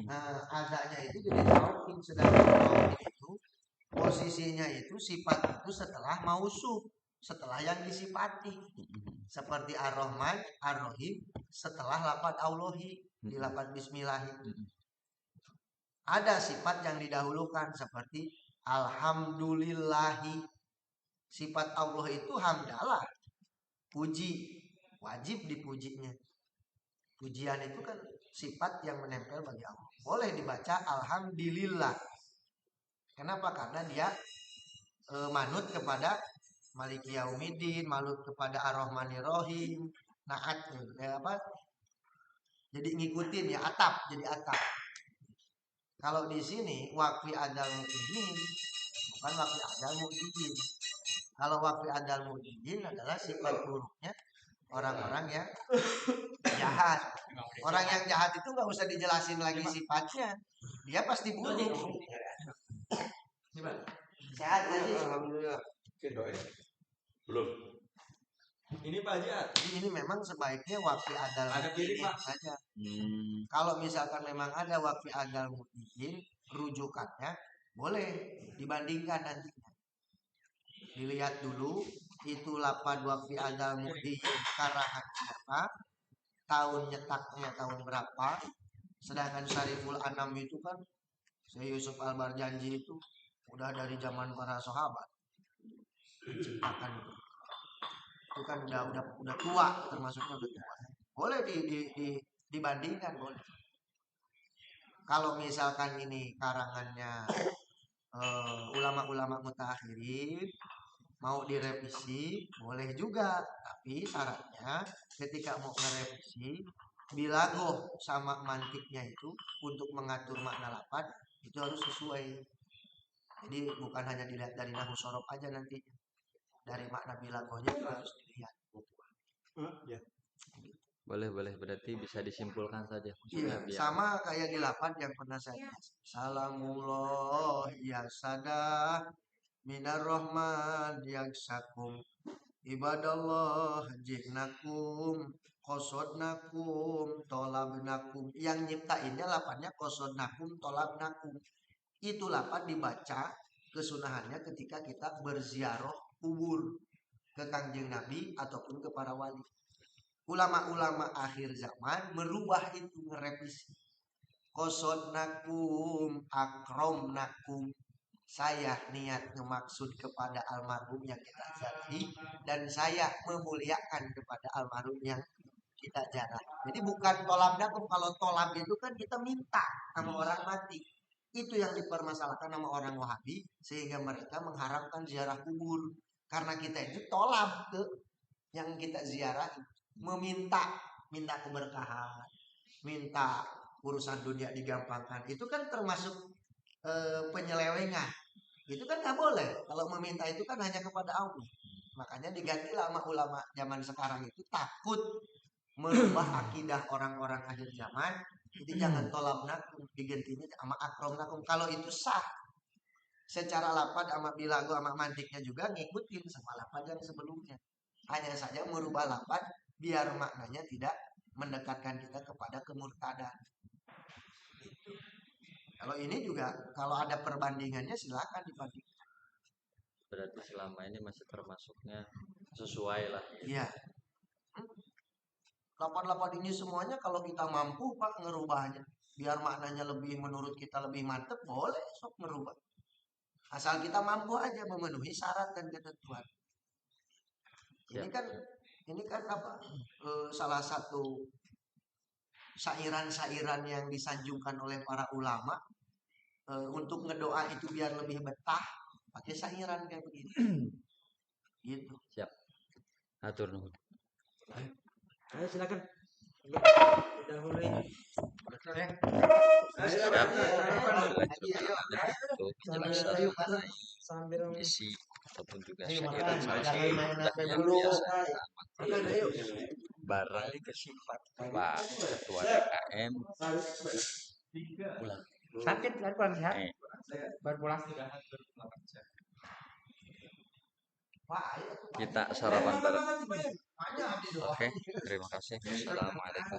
Nah, adanya itu jadi tauhid, sedangkan tauhid itu posisinya itu sifat itu setelah mausuf, setelah yang disifati. Seperti Ar-Rahman, Ar-Rahim setelah lafaz Allahi di lafaz bismillahi. Ada sifat yang didahulukan seperti alhamdulillahi. Sifat Allah itu hamdalah, puji, wajib dipujinya. Pujian itu kan sifat yang menempel bagi Allah. Boleh dibaca alhamdulillah. Kenapa? Karena dia manut kepada Maliki Yaumiddin, manut kepada Ar-Rahmanir Rahim, naat apa? Jadi ngikutin ya, atap, jadi atap. Kalau di sini waqfi adal mu'minin, bukan waqfi adal mu'minin. Kalau waqfi adal mu'minin adalah sifat buruknya orang-orang yang jahat. Orang yang jahat itu nggak usah dijelasin lagi sifatnya, dia pasti buruk. Sehat aja. Alhamdulillah. Belum. Ini Pak Haji. Ini memang sebaiknya waqfi adal mu'minin saja. Kalau misalkan memang ada waqfi adal mu'minin, rujukannya boleh dibandingkan nantinya. Dilihat dulu itu lapan waqfi adal mu'minin karangan siapa, tahun nyetaknya tahun berapa. Sedangkan Syariful Anam itu kan Syekh Yusuf Al-Barjanji itu udah dari zaman para sahabat diciptakan itu kan udah tua, termasuknya udah tua. Boleh dibandingkan, boleh. Kalau misalkan ini karangannya ulama-ulama mutakhirin mau direvisi boleh juga, tapi syaratnya ketika mau merevisi bilagoh sama mantiknya itu untuk mengatur makna lafaz itu harus sesuai. Jadi bukan hanya dilihat dari nahwu sorof aja nanti, dari makna bilagohnya juga harus dilihat. Boleh berarti bisa disimpulkan saja. Iya, sama kayak di lafaz yang pernah saya bahas. Salamullah ya sadah minar rahman yaksakum ibadallah jihnakum qasodnakum tolabnakum. Yang nyiptainnya lafaznya qasodnakum tolabnakum. Itu lafaz dibaca kesunahannya ketika kita berziarah kubur ke Kangjeng Nabi ataupun ke para wali. Ulama-ulama akhir zaman merubah itu, merevisi. Qasodnakum akromnakum. Saya niat ngemaksud kepada almarhum yang kita ziarahi dan saya memuliakan kepada almarhum yang kita ziarah. Jadi bukan tolabnakum. Kalau tolab itu kan kita minta sama orang mati. Itu yang dipermasalahkan sama orang Wahabi sehingga mereka mengharamkan ziarah kubur. Karena kita itu tolab ke yang kita ziarah, minta keberkahan, minta urusan dunia digampangkan. Itu kan termasuk penyelewengan. Itu kan nggak boleh. Kalau meminta itu kan hanya kepada Allah. Makanya diganti ulama zaman sekarang itu takut merubah akidah orang-orang akhir zaman. Jadi jangan tolabnakum, digantinya sama akromnakum. Kalau itu sah secara lafaz sama bilago sama mantiknya juga ngikutin sama lafaz yang sebelumnya. Hanya saja merubah lafaz biar maknanya tidak mendekatkan kita kepada kemurtadan. Kalau ini juga kalau ada perbandingannya silakan dibandingkan. Berarti selama ini masih termasuknya sesuai lah. Iya. Lafaz-lafaz ini semuanya kalau kita mampu Pak ngerubahnya biar maknanya lebih menurut kita lebih mantep, boleh sok ngerubah. Asal kita mampu aja memenuhi syarat dan ketentuan. Ini kan apa? Salah satu sairan-sairan yang disanjungkan oleh para ulama untuk ngedoa itu biar lebih betah pakai sairan kayak begini. Gitu. Siap. Atur nuhun. Ayo silakan. Udah mulai. Sambil isi ataupun juga barang kesifat Pak Ketua DKM pulang sakit kan kurang sehat baru pulang. Kita sarapan bareng. Oke, terima kasih. Assalamualaikum.